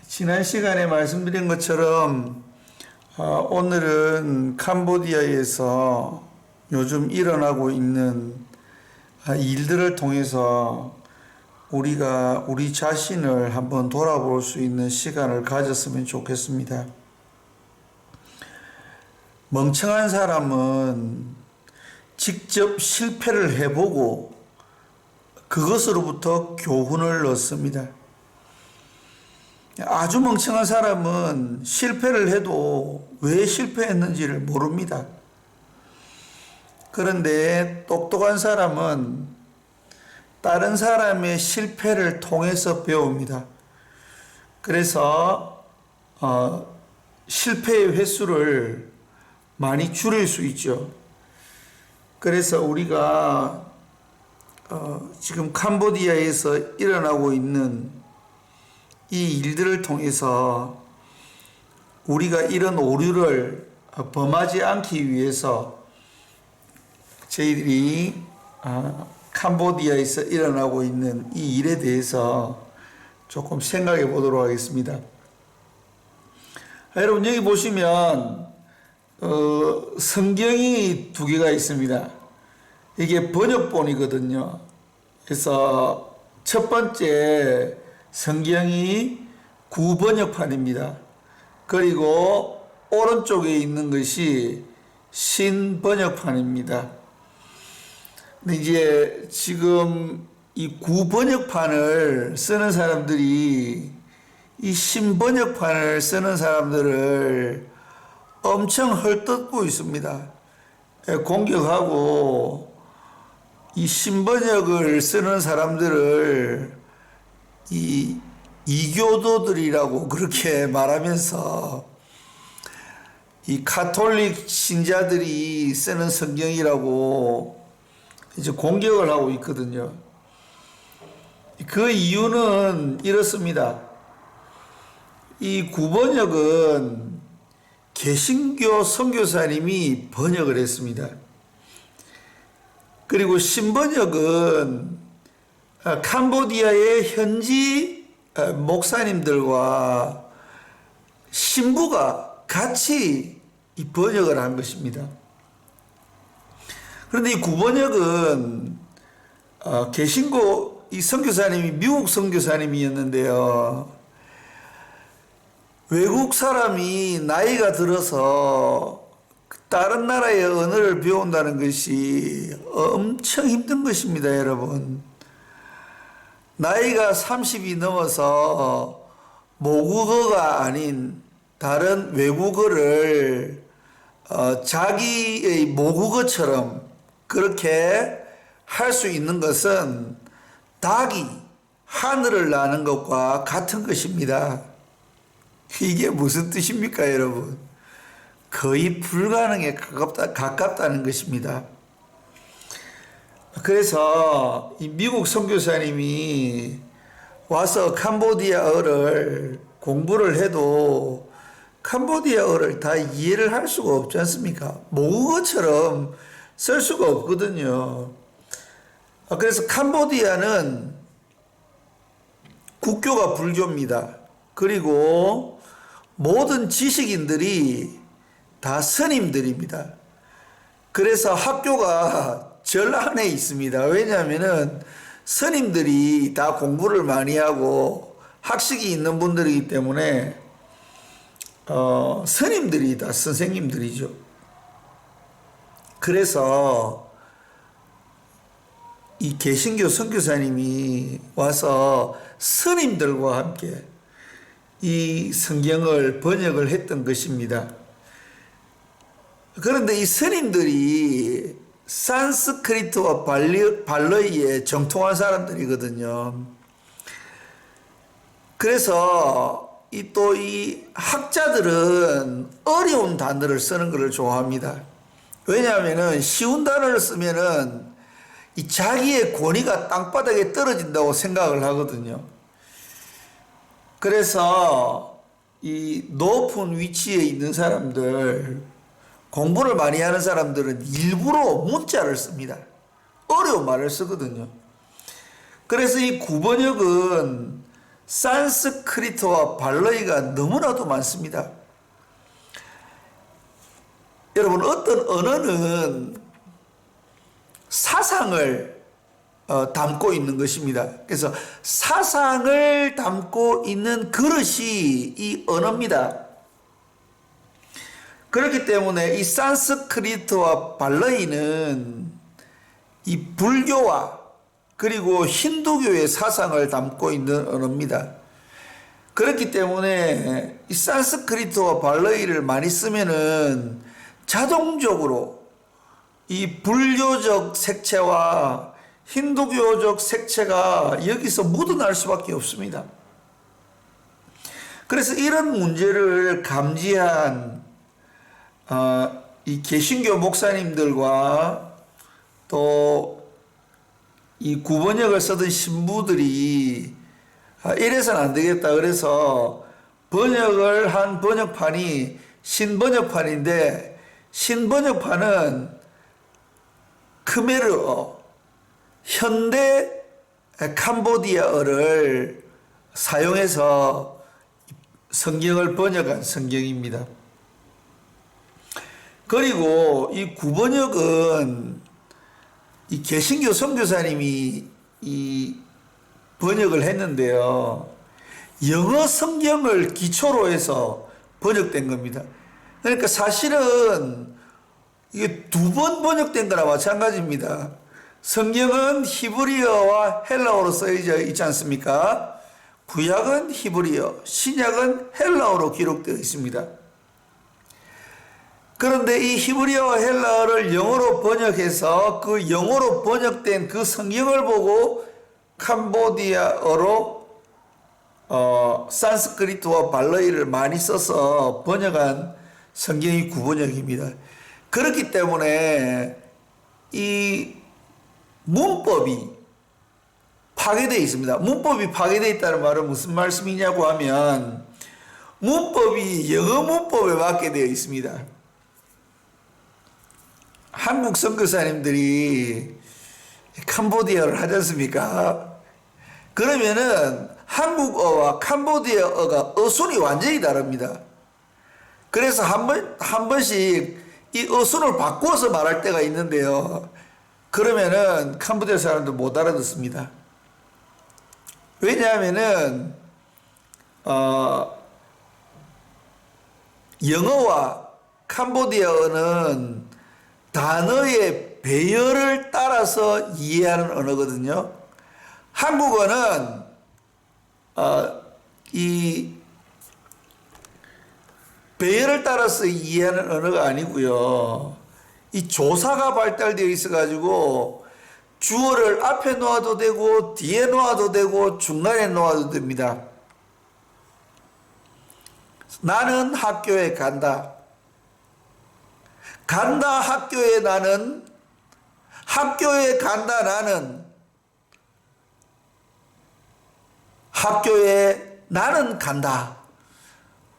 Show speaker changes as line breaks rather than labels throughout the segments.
지난 시간에 말씀드린 것처럼 오늘은 캄보디아에서 요즘 일어나고 있는 일들을 통해서 우리가 우리 자신을 한번 돌아볼 수 있는 시간을 가졌으면 좋겠습니다. 멍청한 사람은 직접 실패를 해보고 그것으로부터 교훈을 얻습니다. 아주 멍청한 사람은 실패를 해도 왜 실패했는지를 모릅니다. 그런데 똑똑한 사람은 다른 사람의 실패를 통해서 배웁니다. 그래서 실패의 횟수를 많이 줄일 수 있죠. 그래서 우리가 지금 캄보디아에서 일어나고 있는 이 일들을 통해서 우리가 이런 오류를 범하지 않기 위해서 저희들이 캄보디아에서 일어나고 있는 이 일에 대해서 조금 생각해 보도록 하겠습니다. 여러분 여기 보시면 성경이 두 개가 있습니다. 이게 번역본이거든요. 그래서 첫 번째 성경이 구번역판입니다. 그리고 오른쪽에 있는 것이 신번역판입니다. 근데 이제 지금 이 구번역판을 쓰는 사람들이 이 신번역판을 쓰는 사람들을 엄청 헐뜯고 있습니다. 공격하고 이 신번역을 쓰는 사람들을 이 이교도들이라고 그렇게 말하면서 이 카톨릭 신자들이 쓰는 성경이라고 이제 공격을 하고 있거든요. 그 이유는 이렇습니다. 이 구번역은 개신교 선교사님이 번역을 했습니다. 그리고 신번역은 캄보디아의 현지 목사님들과 신부가 같이 이 번역을 한 것입니다. 그런데 이 구번역은 개신교 이 선교사님이 미국 선교사님이었는데요. 외국 사람이 나이가 들어서 다른 나라의 언어를 배운다는 것이 엄청 힘든 것입니다, 여러분. 나이가 30이 넘어서 모국어가 아닌 다른 외국어를 자기의 모국어처럼 그렇게 할 수 있는 것은 닭이 하늘을 나는 것과 같은 것입니다. 이게 무슨 뜻입니까, 여러분? 거의 불가능에 가깝다는 것입니다. 그래서 이 미국 선교사님이 와서 캄보디아어를 공부를 해도 캄보디아어를 다 이해를 할 수가 없지 않습니까? 모국어처럼 쓸 수가 없거든요. 그래서 캄보디아는 국교가 불교입니다. 그리고 모든 지식인들이 다 스님들입니다. 그래서 학교가 절 안에 있습니다. 왜냐하면은 스님들이 다 공부를 많이 하고 학식이 있는 분들이기 때문에 스님들이 다 선생님들이죠. 그래서 이 개신교 선교사님이 와서 스님들과 함께 이 성경을 번역을 했던 것입니다. 그런데 이 스님들이 산스크리트와 발리에 정통한 사람들이거든요. 그래서 이 학자들은 어려운 단어를 쓰는 것을 좋아합니다. 왜냐하면 쉬운 단어를 쓰면은 이 자기의 권위가 땅바닥에 떨어진다고 생각을 하거든요. 그래서 이 높은 위치에 있는 사람들, 공부를 많이 하는 사람들은 일부러 문자를 씁니다. 어려운 말을 쓰거든요. 그래서 이 구번역은 산스크리트와 발레이가 너무나도 많습니다. 여러분, 어떤 언어는 사상을 담고 있는 것입니다. 그래서 사상을 담고 있는 그릇이 이 언어입니다. 그렇기 때문에 이 산스크리트와 발레이는 이 불교와 그리고 힌두교의 사상을 담고 있는 언어입니다. 그렇기 때문에 이 산스크리트와 발레이를 많이 쓰면은 자동적으로 이 불교적 색채와 힌두교적 색채가 여기서 묻어날 수밖에 없습니다. 그래서 이런 문제를 감지한 이 개신교 목사님들과 또 이 구번역을 쓰던 신부들이 이래서는 안 되겠다. 그래서 번역을 한 번역판이 신번역판인데, 신번역판은 크메르어, 현대 캄보디아어를 사용해서 성경을 번역한 성경입니다. 그리고 이 구번역은 이 개신교 선교사님이 이 번역을 했는데요. 영어 성경을 기초로 해서 번역된 겁니다. 그러니까 사실은 이게 두 번 번역된 거나 마찬가지입니다. 성경은 히브리어와 헬라어로 쓰여져 있지 않습니까? 구약은 히브리어, 신약은 헬라어로 기록되어 있습니다. 그런데 이 히브리어와 헬라어를 영어로 번역해서 그 영어로 번역된 그 성경을 보고 캄보디아어로 산스크리트와 발레이를 많이 써서 번역한 성경이 구번역입니다. 그렇기 때문에 이 문법이 파괴되어 있습니다. 문법이 파괴되어 있다는 말은 무슨 말씀이냐고 하면 문법이 영어 문법에 맞게 되어 있습니다. 한국 선교사님들이 캄보디아를 하지 않습니까? 그러면은 한국어와 캄보디아어가 어순이 완전히 다릅니다. 그래서 한 번씩 이 어순을 바꾸어서 말할 때가 있는데요. 그러면은 캄보디아 사람들 못 알아듣습니다. 왜냐하면은 영어와 캄보디아어는 단어의 배열을 따라서 이해하는 언어거든요. 한국어는 이 배열을 따라서 이해하는 언어가 아니고요. 이 조사가 발달되어 있어가지고 주어를 앞에 놓아도 되고 뒤에 놓아도 되고 중간에 놓아도 됩니다. 나는 학교에 간다. 간다 학교에 나는, 학교에 간다 나는, 학교에 나는 간다.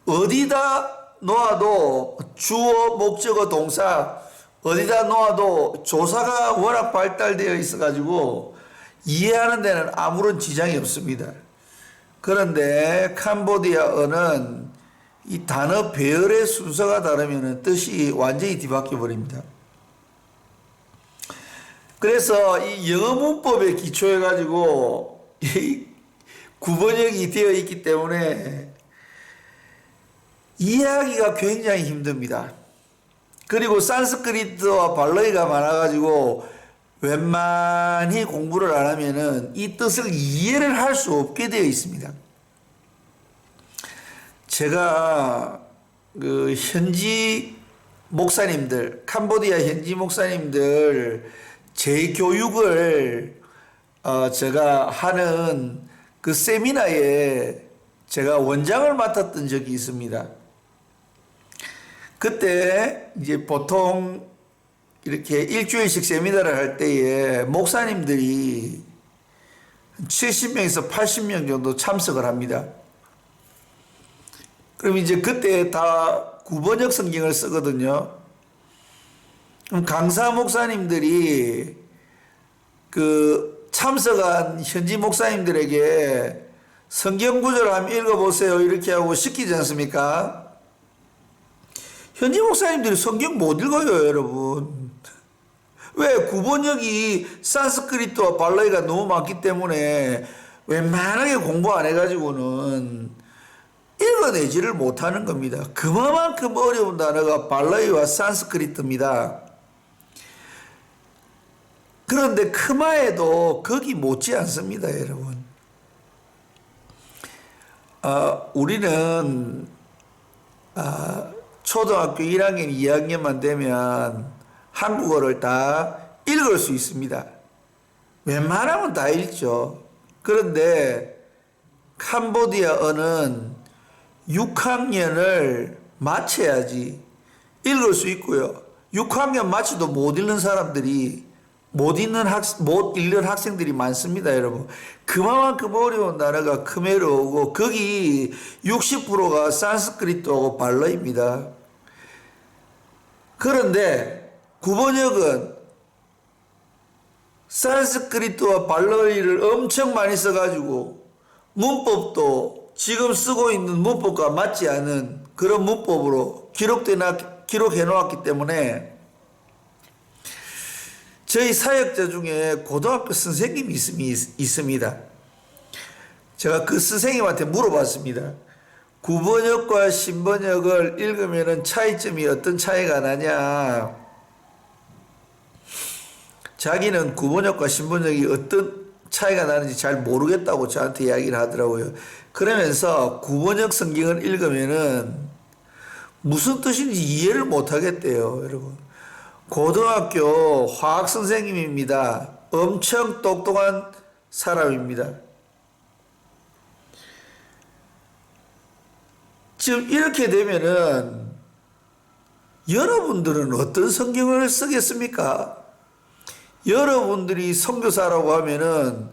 어디다 놓아도 주어, 목적어, 동사 어디다 놓아도 조사가 워낙 발달되어 있어가지고 이해하는 데는 아무런 지장이 없습니다. 그런데 캄보디아어는 이 단어 배열의 순서가 다르면 뜻이 완전히 뒤바뀌어 버립니다. 그래서 이 영어 문법에 기초해 가지고 이 구번역이 되어 있기 때문에 이해하기가 굉장히 힘듭니다. 그리고 산스크리트와 발레이가 많아가지고 웬만히 공부를 안 하면은 이 뜻을 이해를 할 수 없게 되어 있습니다. 제가 그 현지 목사님들, 캄보디아 현지 목사님들 재교육을 제가 하는 그 세미나에 제가 원장을 맡았던 적이 있습니다. 그때 이제 보통 이렇게 일주일씩 세미나를 할 때에 목사님들이 70명에서 80명 정도 참석을 합니다. 그럼 이제 그때 다 구번역 성경을 쓰거든요. 그럼 강사 목사님들이 그 참석한 현지 목사님들에게 성경 구절 한번 읽어보세요. 이렇게 하고 시키지 않습니까? 현지 목사님들이 성경 못 읽어요, 여러분. 왜? 구번역이 산스크리트와 발라이가 너무 많기 때문에 웬만하게 공부 안 해가지고는 읽어내지를 못하는 겁니다. 그만큼 어려운 단어가 발라이와 산스크리트입니다. 그런데 크마에도 거기 못지 않습니다, 여러분. 우리는 초등학교 1학년, 2학년만 되면 한국어를 다 읽을 수 있습니다. 웬만하면 다 읽죠. 그런데 캄보디아어는 6학년을 마쳐야지 읽을 수 있고요. 6학년 마치도 못 읽는 사람들이 못 읽는 학생들이 많습니다, 여러분. 그만큼 어려운 단어가 크메르어고 거기 60%가 산스크리트하고 발라입니다. 그런데 구번역은 산스크리트와 발라이를 엄청 많이 써가지고 문법도 지금 쓰고 있는 문법과 맞지 않은 그런 문법으로 기록해 놓았기 때문에 저희 사역자 중에 고등학교 선생님이 있습니다. 제가 그 선생님한테 물어봤습니다. 구번역과 신번역을 읽으면 차이점이 어떤 차이가 나냐. 자기는 구번역과 신번역이 어떤 차이가 나는지 잘 모르겠다고 저한테 이야기를 하더라고요. 그러면서 구번역 성경을 읽으면은 무슨 뜻인지 이해를 못 하겠대요, 여러분. 고등학교 화학 선생님입니다. 엄청 똑똑한 사람입니다. 지금 이렇게 되면은 여러분들은 어떤 성경을 쓰겠습니까? 여러분들이 선교사라고 하면은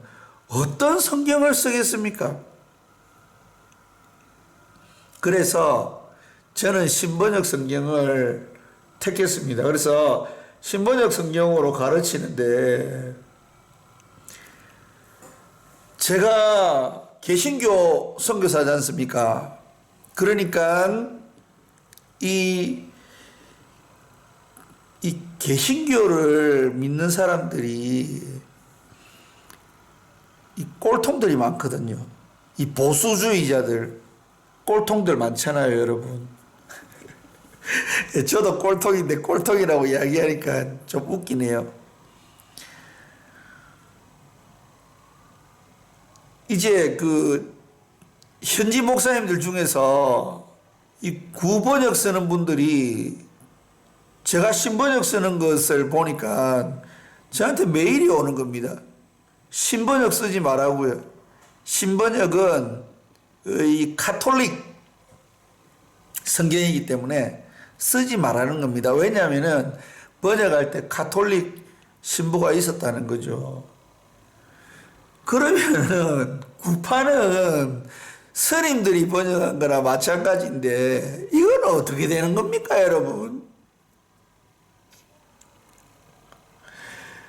어떤 성경을 쓰겠습니까? 그래서 저는 신번역 성경을 택했습니다. 그래서 신번역 성경으로 가르치는데 제가 개신교 선교사지 않습니까? 그러니까 이 개신교를 믿는 사람들이 이 꼴통들이 많거든요. 이 보수주의자들 꼴통들 많잖아요, 여러분. 저도 꼴통인데 꼴통이라고 이야기하니까 좀 웃기네요. 이제 그 현지 목사님들 중에서 이 구번역 쓰는 분들이 제가 신번역 쓰는 것을 보니까 저한테 메일이 오는 겁니다. 신번역 쓰지 말라고요. 신번역은 이 카톨릭 성경이기 때문에 쓰지 말라는 겁니다. 왜냐하면은 번역할 때 카톨릭 신부가 있었다는 거죠. 그러면은 구파는 스님들이 번역한 거나 마찬가지인데 이건 어떻게 되는 겁니까, 여러분?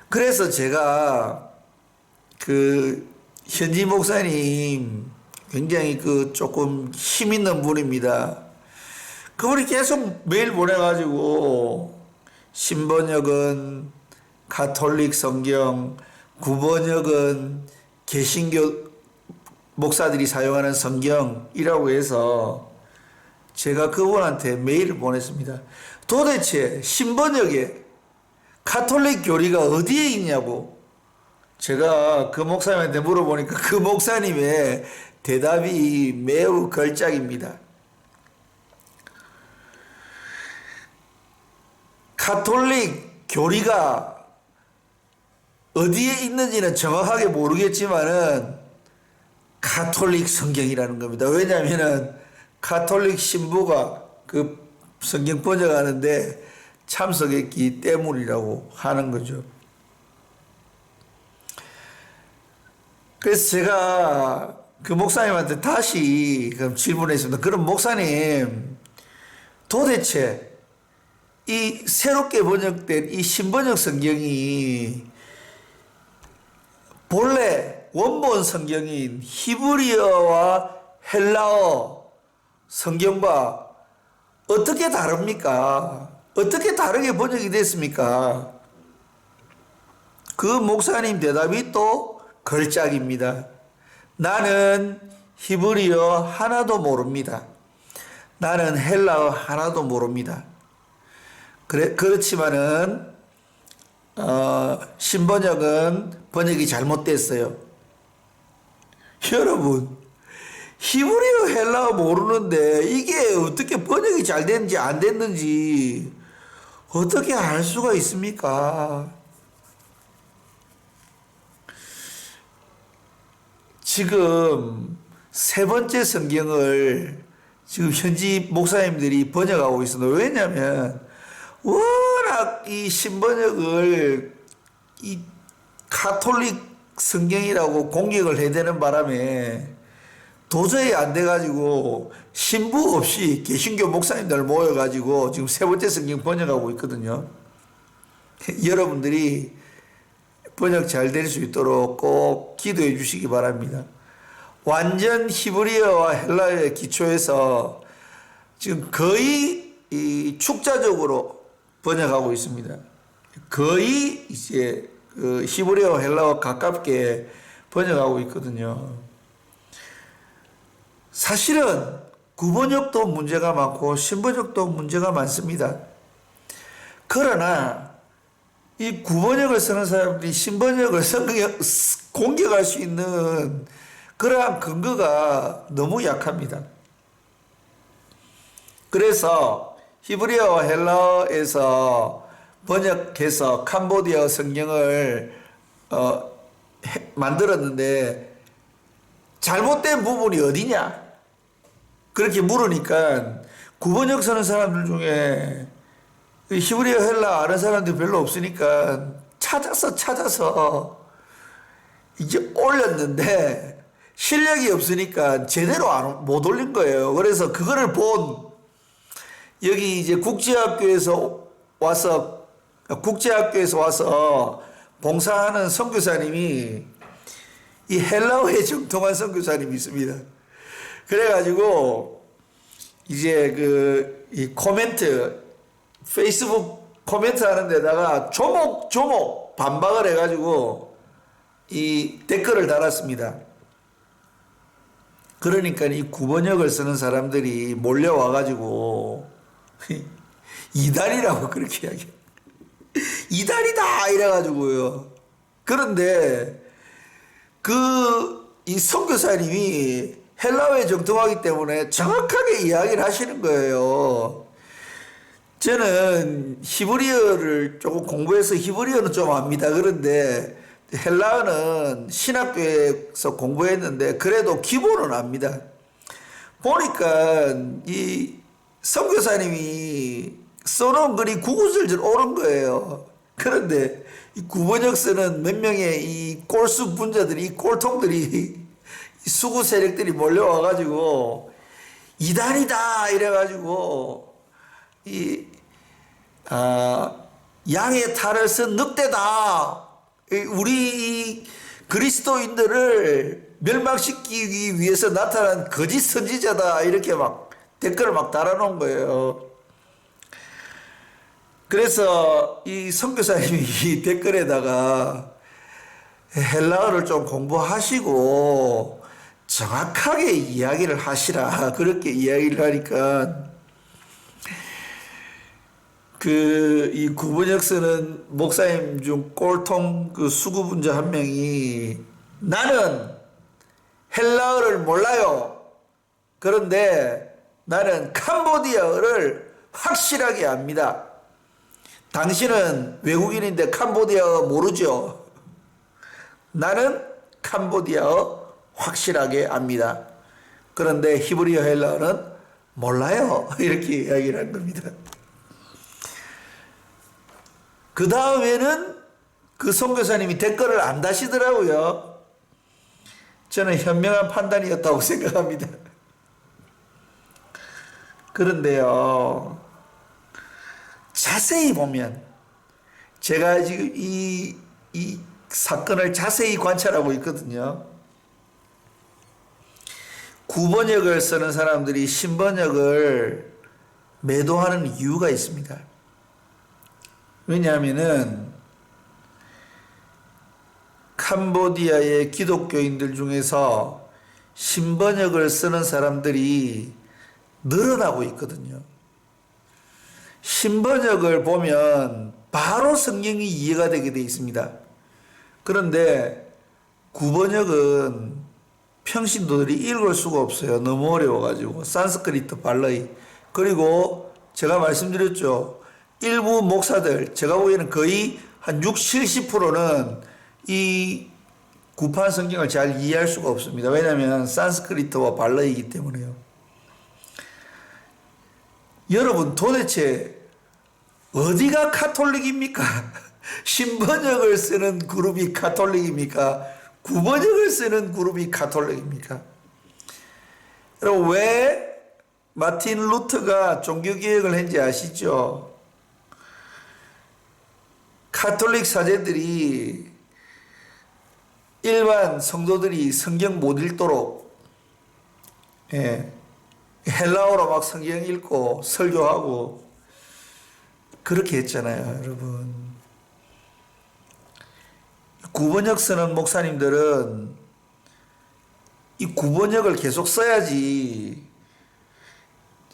그래서 제가 그 현지 목사님 굉장히 그 조금 힘 있는 분입니다. 그분이 계속 메일 보내가지고 신번역은 가톨릭 성경, 구번역은 개신교 목사들이 사용하는 성경이라고 해서 제가 그분한테 메일을 보냈습니다. 도대체 신번역에 가톨릭 교리가 어디에 있냐고 제가 그 목사님한테 물어보니까 그 목사님의 대답이 매우 걸작입니다. 가톨릭 교리가 어디에 있는지는 정확하게 모르겠지만은 가톨릭 성경이라는 겁니다. 왜냐하면은 가톨릭 신부가 그 성경 번역하는데 참석했기 때문이라고 하는 거죠. 그래서 제가 그 목사님한테 다시 그럼 질문했습니다. 그럼 목사님, 도대체 이 새롭게 번역된 이 신번역 성경이 본래 원본 성경인 히브리어와 헬라어 성경과 어떻게 다릅니까? 어떻게 다르게 번역이 됐습니까? 그 목사님 대답이 또 걸작입니다. 나는 히브리어 하나도 모릅니다. 나는 헬라어 하나도 모릅니다. 그렇지만은 신번역은 번역이 잘못됐어요. 여러분, 히브리어 헬라어 모르는데 이게 어떻게 번역이 잘 됐는지 안 됐는지 어떻게 알 수가 있습니까? 지금 세 번째 성경을 지금 현지 목사님들이 번역하고 있습니다. 왜냐하면 워낙 이 신번역을 이 가톨릭 성경이라고 공격을 해대는 바람에 도저히 안 돼가지고 신부 없이 개신교 목사님들 모여가지고 지금 세 번째 성경 번역하고 있거든요. 여러분들이 번역 잘 될 수 있도록 꼭 기도해 주시기 바랍니다. 완전 히브리어와 헬라어의 기초에서 지금 거의 이 축자적으로 번역하고 있습니다. 거의 이제 그 히브리어 헬라어 가깝게 번역하고 있거든요. 사실은 구번역도 문제가 많고 신번역도 문제가 많습니다. 그러나 이 구번역을 쓰는 사람들이 신번역을 공격할 수 있는 그러한 근거가 너무 약합니다. 그래서 히브리어와 헬라어에서 번역해서 캄보디아 성경을 만들었는데 잘못된 부분이 어디냐? 그렇게 물으니까 구번역 쓰는 사람들 중에 히브리어 헬라 아는 사람들이 별로 없으니까 찾아서 이제 올렸는데 실력이 없으니까 제대로 못 올린 거예요. 그래서 그거를 본 여기 이제 국제학교에서 와서 봉사하는 선교사님이 이 헬라어에 정통한 선교사님이 있습니다. 그래가지고 이제 이 코멘트 페이스북 코멘트 하는 데다가 조목조목 반박을 해가지고 이 댓글을 달았습니다. 그러니까 이 구번역을 쓰는 사람들이 몰려와가지고 이단이라고 그렇게 이야기해요. 이단이다 이래가지고요. 그런데 이 선교사님이 헬라어에 정통하기 때문에 정확하게 이야기를 하시는 거예요. 저는 히브리어를 조금 공부해서 히브리어는 좀 압니다. 그런데 헬라어는 신학교에서 공부했는데 그래도 기본은 압니다. 보니까 이 선교사님이 써놓은 글이 구구절절 옳은 거예요. 그런데 이 구번역 쓰는 몇 명의 이 꼴수 분자들이, 이 꼴통들이, 이 수구 세력들이 몰려와가지고 이단이다 이래가지고 양의 탈을 쓴 늑대다. 우리 그리스도인들을 멸망시키기 위해서 나타난 거짓 선지자다. 이렇게 막 댓글을 막 달아놓은 거예요. 그래서 이 선교사님이 이 댓글에다가 헬라어를 좀 공부하시고 정확하게 이야기를 하시라. 그렇게 이야기를 하니까 이 구번역 쓰는 목사님 중 꼴통 그 수구분자 한 명이 나는 헬라어를 몰라요. 그런데 나는 캄보디아어를 확실하게 압니다. 당신은 외국인인데 캄보디아어 모르죠? 나는 캄보디아어 확실하게 압니다. 그런데 히브리어 헬라어는 몰라요. 이렇게 이야기를 한 겁니다. 그 다음에는 그 선교사님이 댓글을 안 다시더라고요. 저는 현명한 판단이었다고 생각합니다. 그런데요, 자세히 보면 제가 지금 이 사건을 자세히 관찰하고 있거든요. 구번역을 쓰는 사람들이 신번역을 매도하는 이유가 있습니다. 왜냐하면은 캄보디아의 기독교인들 중에서 신번역을 쓰는 사람들이 늘어나고 있거든요. 신번역을 보면 바로 성경이 이해가 되게 되어 있습니다. 그런데 구번역은 평신도들이 읽을 수가 없어요. 너무 어려워가지고. 산스크리트 발라이. 그리고 제가 말씀드렸죠. 일부 목사들, 제가 보기에는 거의 한 60, 70%는 이 구판 성경을 잘 이해할 수가 없습니다. 왜냐하면 산스크리트와 발라이기 때문에요. 여러분 도대체 어디가 카톨릭입니까? 신번역을 쓰는 그룹이 카톨릭입니까? 구번역을 쓰는 그룹이 카톨릭입니까? 여러분 왜 마틴 루터가 종교개혁을 했는지 아시죠? 카톨릭 사제들이 일반 성도들이 성경 못 읽도록 헬라어로 막 성경 읽고 설교하고 그렇게 했잖아요, 여러분. 구번역 쓰는 목사님들은 이 구번역을 계속 써야지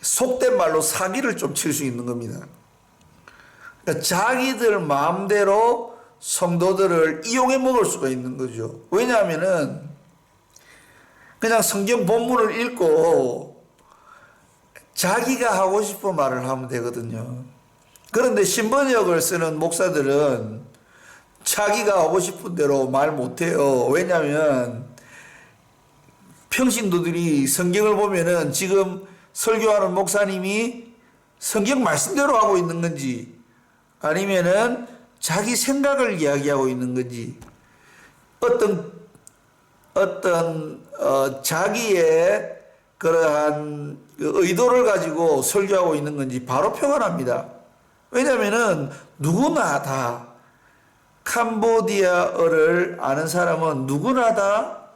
속된 말로 사기를 좀 칠 수 있는 겁니다. 그러니까 자기들 마음대로 성도들을 이용해 먹을 수가 있는 거죠. 왜냐하면은 그냥 성경 본문을 읽고 자기가 하고 싶은 말을 하면 되거든요. 그런데 신번역을 쓰는 목사들은 자기가 하고 싶은 대로 말 못해요. 왜냐하면 평신도들이 성경을 보면은 지금 설교하는 목사님이 성경 말씀대로 하고 있는 건지 아니면은 자기 생각을 이야기하고 있는 건지 자기의 그러한 의도를 가지고 설교하고 있는 건지 바로 표가 납니다. 왜냐하면은 누구나 다 캄보디아어를 아는 사람은 누구나 다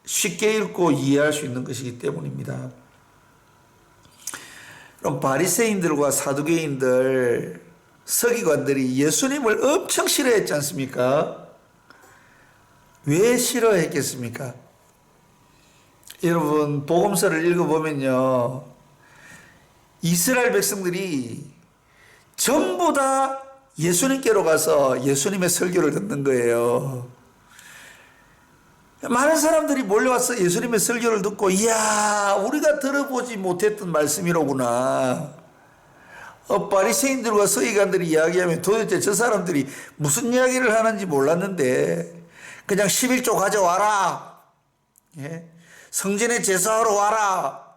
쉽게 읽고 이해할 수 있는 것이기 때문입니다. 그럼 바리새인들과 사두개인들, 서기관들이 예수님을 엄청 싫어했지 않습니까? 왜 싫어했겠습니까? 여러분 복음서를 읽어보면요, 이스라엘 백성들이 전부 다 예수님께로 가서 예수님의 설교를 듣는 거예요. 많은 사람들이 몰려와서 예수님의 설교를 듣고 이야 우리가 들어보지 못했던 말씀이로구나. 바리새인들과 서기관들이 이야기하면 도대체 저 사람들이 무슨 이야기를 하는지 몰랐는데 그냥 11조 가져와라. 성전에 제사하러 와라.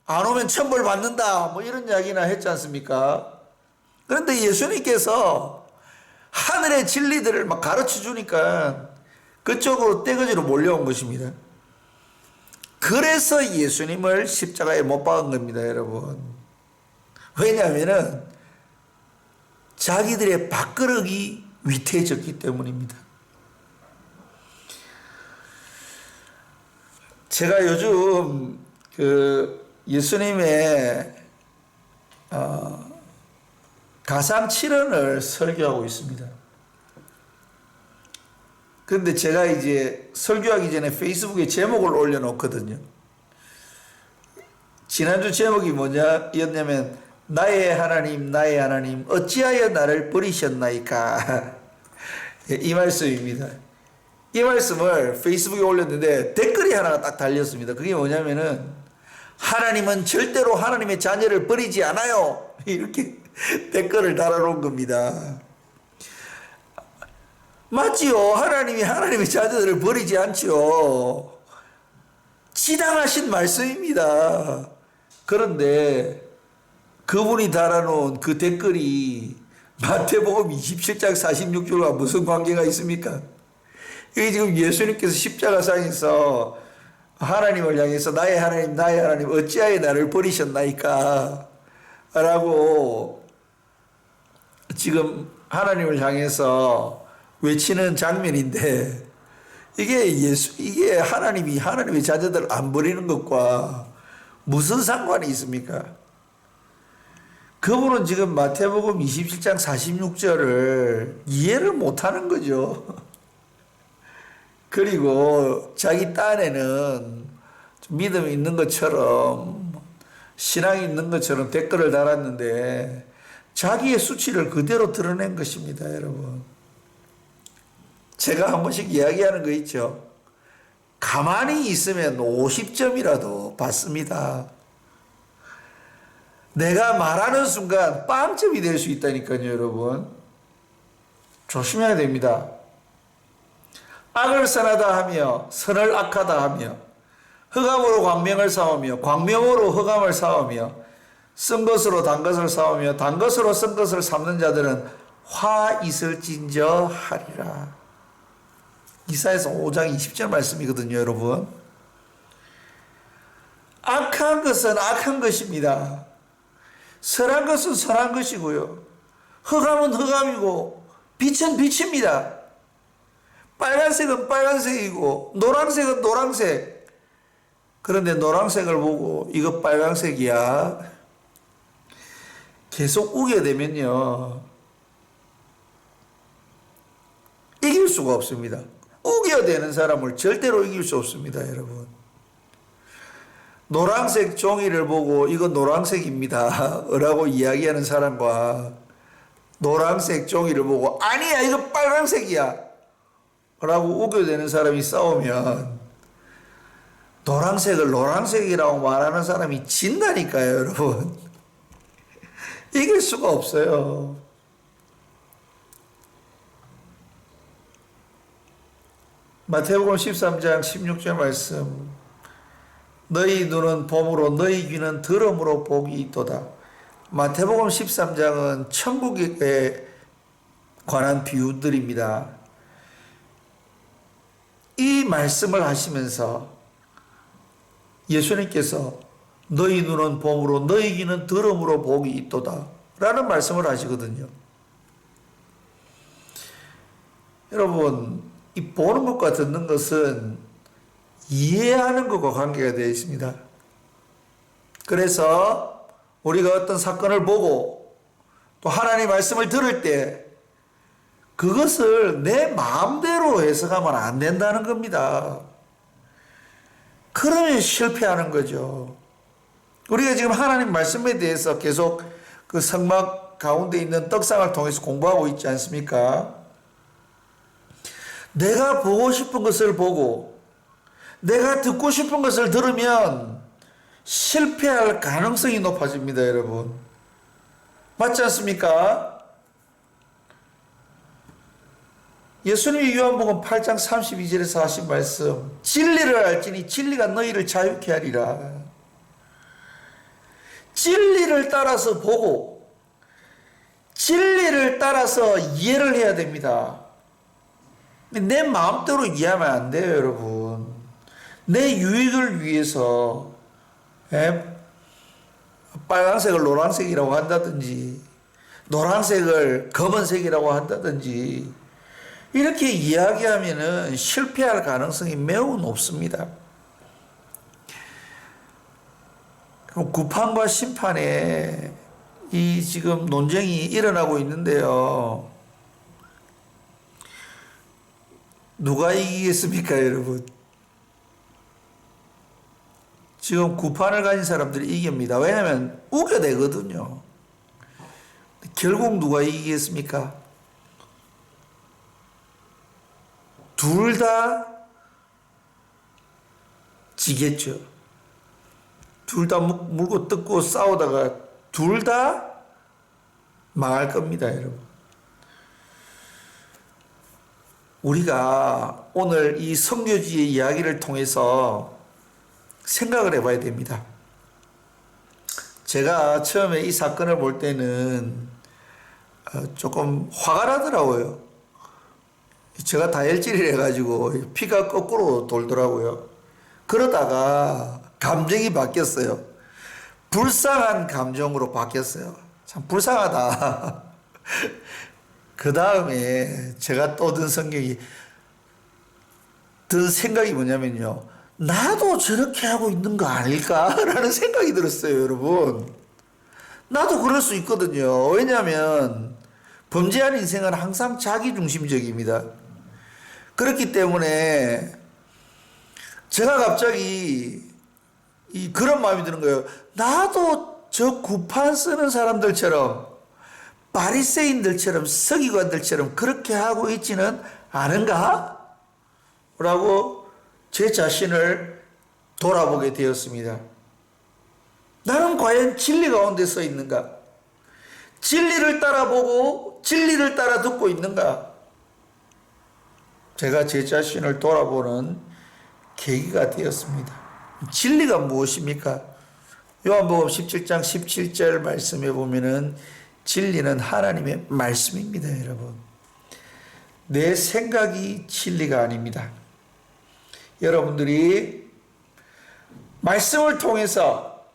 안 오면 천벌 받는다. 뭐 이런 이야기나 했지 않습니까? 그런데 예수님께서 하늘의 진리들을 막 가르쳐 주니까 그쪽으로 떼거지로 몰려온 것입니다. 그래서 예수님을 십자가에 못 박은 겁니다, 여러분. 왜냐하면은 자기들의 밥그릇이 위태해졌기 때문입니다. 제가 요즘 예수님의 가상 7언을 설교하고 있습니다. 그런데 제가 이제 설교하기 전에 페이스북에 제목을 올려놓거든요. 지난주 제목이 뭐냐였냐면 나의 하나님 어찌하여 나를 버리셨나이까. 이 말씀입니다. 이 말씀을 페이스북에 올렸는데 댓글이 하나 딱 달렸습니다. 그게 뭐냐면은 하나님은 절대로 하나님의 자녀를 버리지 않아요. 이렇게 댓글을 달아놓은 겁니다. 맞지요. 하나님이 하나님의 자녀들을 버리지 않지요. 지당하신 말씀입니다. 그런데 그분이 달아놓은 그 댓글이 마태복음 27장 46절과 무슨 관계가 있습니까? 이게 지금 예수님께서 십자가상에서 하나님을 향해서 나의 하나님 어찌하여 나를 버리셨나이까 라고 지금 하나님을 향해서 외치는 장면인데 이게 하나님이 하나님의 자녀들 안 버리는 것과 무슨 상관이 있습니까? 그분은 지금 마태복음 27장 46절을 이해를 못하는 거죠. 그리고 자기 딴에는 좀 믿음이 있는 것처럼 신앙이 있는 것처럼 댓글을 달았는데 자기의 수치를 그대로 드러낸 것입니다, 여러분. 제가 한 번씩 이야기하는 거 있죠. 가만히 있으면 50점이라도 받습니다. 내가 말하는 순간 빵점이 될 수 있다니까요, 여러분. 조심해야 됩니다. 악을 선하다 하며 선을 악하다 하며 흑암으로 광명을 쌓으며 광명으로 흑암을 쌓으며 쓴 것으로 단 것을 쌓으며 단 것으로 쓴 것을 삼는 자들은 화 있을진저 하리라. 이사야서 5장 20절 말씀이거든요, 여러분. 악한 것은 악한 것입니다. 선한 것은 선한 것이고요. 흑암은 흑암이고 빛은 빛입니다. 빨간색은 빨간색이고 노란색은 노란색. 그런데 노란색을 보고 이거 빨간색이야. 계속 우게 되면요. 이길 수가 없습니다. 우겨대는 사람을 절대로 이길 수 없습니다, 여러분. 노란색 종이를 보고 이거 노란색입니다 라고 이야기하는 사람과 노란색 종이를 보고 아니야 이거 빨간색이야 라고 우겨대는 사람이 싸우면 노란색을 노란색이라고 말하는 사람이 진다니까요, 여러분. 이길 수가 없어요. 마태복음 13장 16절 말씀. 너희 눈은 봄으로 너희 귀는 들음으로 복이 있도다. 마태복음 13장은 천국에 관한 비유들입니다. 이 말씀을 하시면서 예수님께서 너희 눈은 봄으로 너희 귀는 들음으로 복이 있도다 라는 말씀을 하시거든요. 여러분, 이 보는 것과 듣는 것은 이해하는 것과 관계가 되어 있습니다. 그래서 우리가 어떤 사건을 보고 또 하나님의 말씀을 들을 때 그것을 내 마음대로 해석하면 안 된다는 겁니다. 그러면 실패하는 거죠. 우리가 지금 하나님 말씀에 대해서 계속 그 성막 가운데 있는 떡상을 통해서 공부하고 있지 않습니까? 내가 보고 싶은 것을 보고 내가 듣고 싶은 것을 들으면 실패할 가능성이 높아집니다, 여러분. 맞지 않습니까? 예수님이 요한복음 8장 32절에서 하신 말씀, 진리를 알지니 진리가 너희를 자유케 하리라. 진리를 따라서 보고 진리를 따라서 이해를 해야 됩니다. 내 마음대로 이해하면 안 돼요, 여러분. 내 유익을 위해서 빨간색을 노란색이라고 한다든지 노란색을 검은색이라고 한다든지 이렇게 이야기하면은 실패할 가능성이 매우 높습니다. 그럼 구판과 심판에 이 지금 논쟁이 일어나고 있는데요. 누가 이기겠습니까, 여러분? 지금 구판을 가진 사람들이 이깁니다. 왜냐하면 우겨대거든요. 결국 누가 이기겠습니까? 둘 다 지겠죠. 둘 다 물고 뜯고 싸우다가 둘 다 망할 겁니다, 여러분. 우리가 오늘 이 성교지의 이야기를 통해서 생각을 해봐야 됩니다. 제가 처음에 이 사건을 볼 때는 조금 화가 나더라고요. 제가 다혈질을 해가지고 피가 거꾸로 돌더라고요. 그러다가 감정이 바뀌었어요. 불쌍한 감정으로 바뀌었어요. 참 불쌍하다. 그 다음에 제가 또 든 생각이 뭐냐면요. 나도 저렇게 하고 있는 거 아닐까라는 생각이 들었어요, 여러분. 나도 그럴 수 있거든요. 왜냐하면 범죄한 인생은 항상 자기중심적입니다. 그렇기 때문에 제가 갑자기 그런 마음이 드는 거예요. 나도 저 구판 쓰는 사람들처럼 바리새인들처럼 서기관들처럼 그렇게 하고 있지는 않은가? 라고 제 자신을 돌아보게 되었습니다. 나는 과연 진리 가운데 서 있는가? 진리를 따라보고 진리를 따라 듣고 있는가? 제가 제 자신을 돌아보는 계기가 되었습니다. 진리가 무엇입니까? 요한복음 17장 17절 말씀에 보면은 진리는 하나님의 말씀입니다, 여러분. 내 생각이 진리가 아닙니다. 여러분들이 말씀을 통해서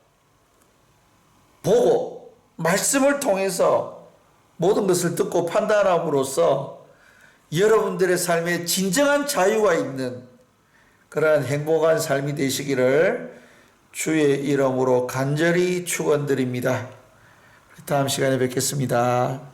보고 말씀을 통해서 모든 것을 듣고 판단함으로써 여러분들의 삶에 진정한 자유가 있는 그러한 행복한 삶이 되시기를 주의 이름으로 간절히 축원드립니다. 다음 시간에 뵙겠습니다.